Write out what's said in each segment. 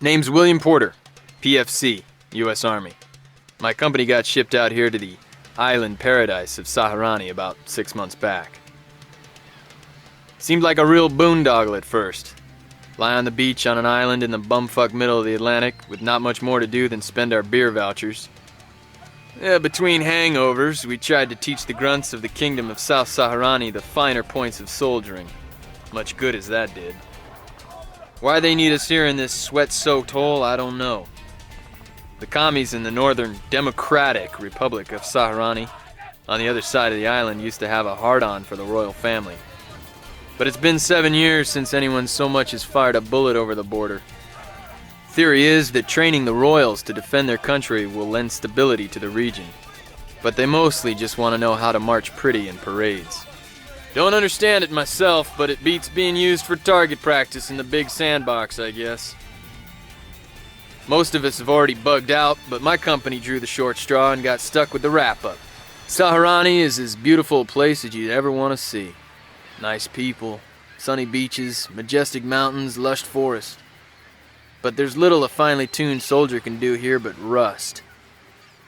Name's William Porter, PFC, U.S. Army. My company got shipped out here to the island paradise of Saharani about 6 months back. Seemed like a real boondoggle at first. Lie on the beach on an island in the bumfuck middle of the Atlantic with not much more to do than spend our beer vouchers. Between hangovers, we tried to teach the grunts of the kingdom of South Saharani the finer points of soldiering. Much good as that did. Why they need us here in this sweat-soaked hole, I don't know. The commies in the Northern Democratic Republic of Saharani, on the other side of the island, used to have a hard-on for the royal family. But it's been 7 years since anyone so much as fired a bullet over the border. Theory is that training the royals to defend their country will lend stability to the region. But they mostly just want to know how to march pretty in parades. Don't understand it myself, but it beats being used for target practice in the big sandbox, I guess. Most of us have already bugged out, but my company drew the short straw and got stuck with the wrap-up. Saharani is as beautiful a place as you'd ever want to see. Nice people, sunny beaches, majestic mountains, lush forest. But there's little a finely tuned soldier can do here but rust.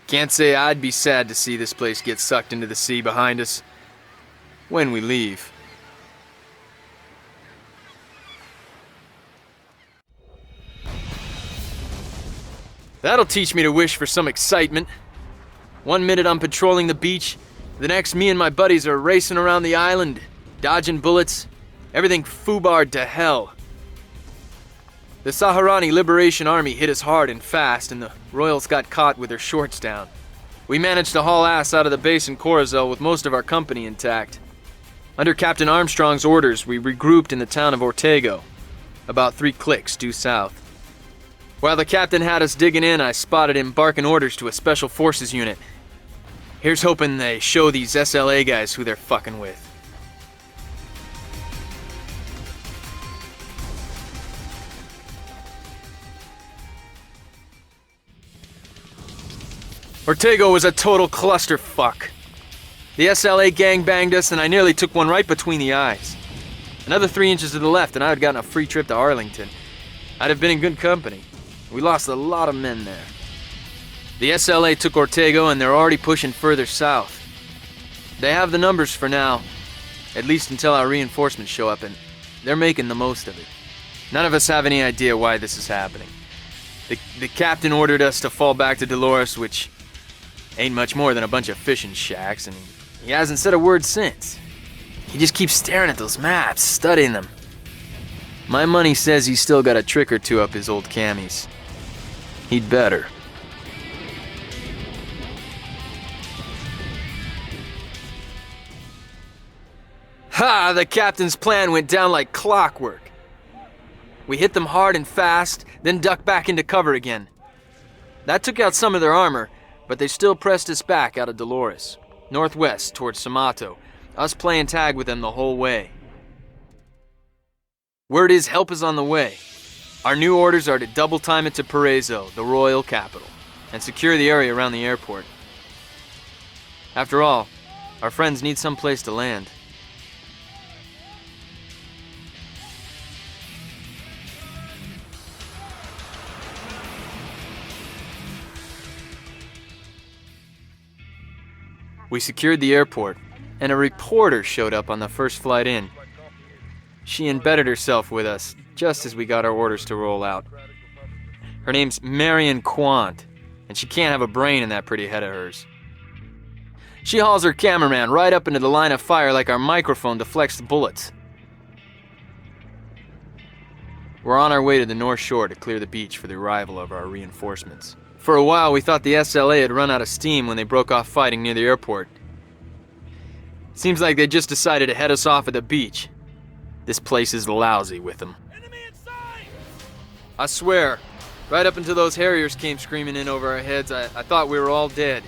Can't say I'd be sad to see this place get sucked into the sea behind us when we leave. That'll teach me to wish for some excitement. 1 minute I'm patrolling the beach, the next me and my buddies are racing around the island, dodging bullets, everything foobarred to hell. The Saharani Liberation Army hit us hard and fast, and the royals got caught with their shorts down. We managed to haul ass out of the base in Corazel with most of our company intact. Under Captain Armstrong's orders, we regrouped in the town of Ortego, about 3 clicks due south. While the captain had us digging in, I spotted him barking orders to a special forces unit. Here's hoping they show these SLA guys who they're fucking with. Ortego was a total clusterfuck. The SLA gang banged us and I nearly took one right between the eyes. Another 3 inches to the left and I had gotten a free trip to Arlington. I'd have been in good company. We lost a lot of men there. The SLA took Ortego and they're already pushing further south. They have the numbers for now, at least until our reinforcements show up, and they're making the most of it. None of us have any idea why this is happening. The captain ordered us to fall back to Dolores, which ain't much more than a bunch of fishing shacks, and he hasn't said a word since. He just keeps staring at those maps, studying them. My money says he's still got a trick or two up his old camis. He'd better. Ha! The captain's plan went down like clockwork. We hit them hard and fast, then ducked back into cover again. That took out some of their armor, but they still pressed us back out of Dolores, northwest towards Samato, us playing tag with them the whole way. Word is help is on the way. Our new orders are to double time it to Paraiso, the royal capital, and secure the area around the airport. After all, our friends need some place to land. We secured the airport, and a reporter showed up on the first flight in. She embedded herself with us just as we got our orders to roll out. Her name's Marion Quant, and she can't have a brain in that pretty head of hers. She hauls her cameraman right up into the line of fire like our microphone deflects the bullets. We're on our way to the North Shore to clear the beach for the arrival of our reinforcements. For a while, we thought the SLA had run out of steam when they broke off fighting near the airport. Seems like they just decided to head us off at the beach. This place is lousy with them. Enemy in sight! I swear, right up until those Harriers came screaming in over our heads, I thought we were all dead.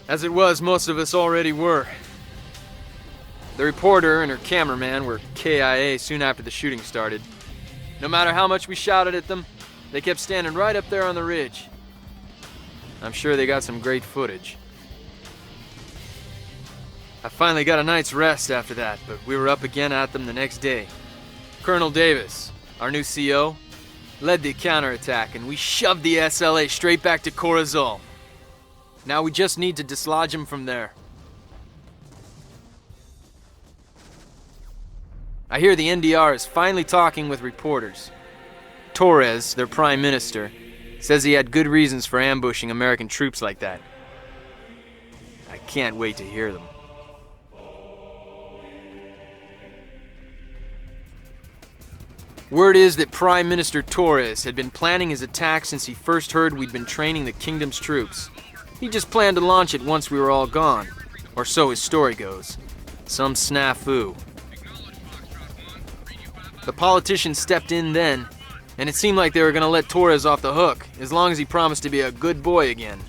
As it was, most of us already were. The reporter and her cameraman were KIA soon after the shooting started. No matter how much we shouted at them, they kept standing right up there on the ridge. I'm sure they got some great footage. I finally got a night's rest after that, but we were up again at them the next day. Colonel Davis, our new CO, led the counterattack, and we shoved the SLA straight back to Corazol. Now we just need to dislodge him from there. I hear the NDR is finally talking with reporters. Torres, their prime minister, says he had good reasons for ambushing American troops like that. I can't wait to hear them. Word is that Prime Minister Torres had been planning his attack since he first heard we'd been training the kingdom's troops. He just planned to launch it once we were all gone, or so his story goes. Some snafu. The politicians stepped in then, and it seemed like they were gonna let Torres off the hook, as long as he promised to be a good boy again.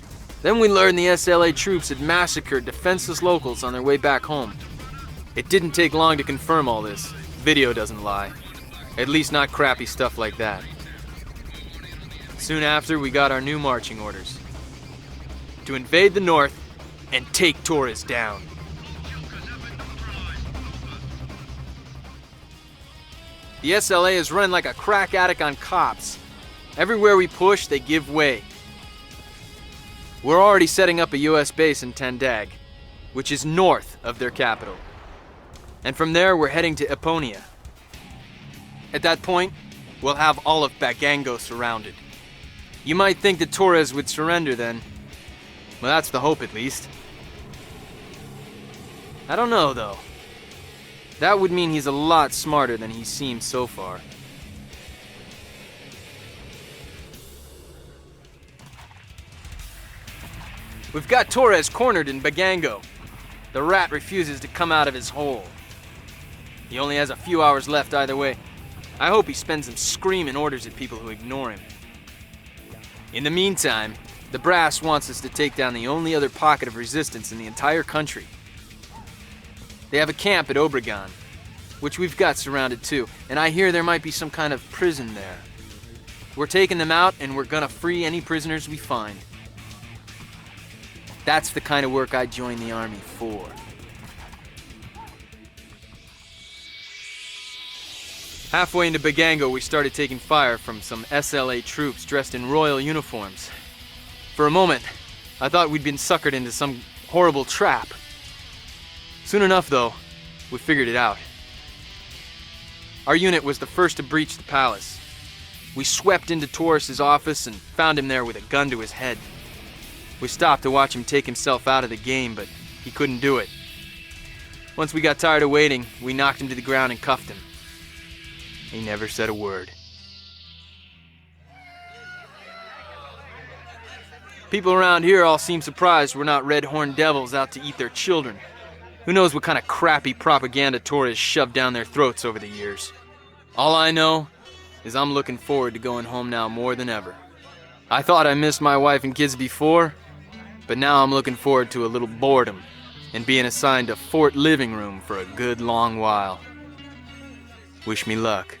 Then we learned the SLA troops had massacred defenseless locals on their way back home. It didn't take long to confirm all this. Video doesn't lie. At least not crappy stuff like that. Soon after, we got our new marching orders. To invade the north and take Torres down. The SLA is running like a crack addict on cops. Everywhere we push, they give way. We're already setting up a US base in Tandag, which is north of their capital. And from there, we're heading to Eponia. At that point, we'll have all of Bagango surrounded. You might think that Torres would surrender then. Well, that's the hope at least. I don't know, though. That would mean he's a lot smarter than he seems so far. We've got Torres cornered in Bagango. The rat refuses to come out of his hole. He only has a few hours left either way. I hope he spends them screaming orders at people who ignore him. In the meantime, the brass wants us to take down the only other pocket of resistance in the entire country. They have a camp at Obregon, which we've got surrounded too, and I hear there might be some kind of prison there. We're taking them out, and we're gonna free any prisoners we find. That's the kind of work I joined the army for. Halfway into Bagango, we started taking fire from some SLA troops dressed in royal uniforms. For a moment, I thought we'd been suckered into some horrible trap. Soon enough, though, we figured it out. Our unit was the first to breach the palace. We swept into Torres' office and found him there with a gun to his head. We stopped to watch him take himself out of the game, but he couldn't do it. Once we got tired of waiting, we knocked him to the ground and cuffed him. He never said a word. People around here all seem surprised we're not red-horned devils out to eat their children. Who knows what kind of crappy propaganda Torres shoved down their throats over the years. All I know is I'm looking forward to going home now more than ever. I thought I missed my wife and kids before, but now I'm looking forward to a little boredom and being assigned a fort living room for a good long while. Wish me luck.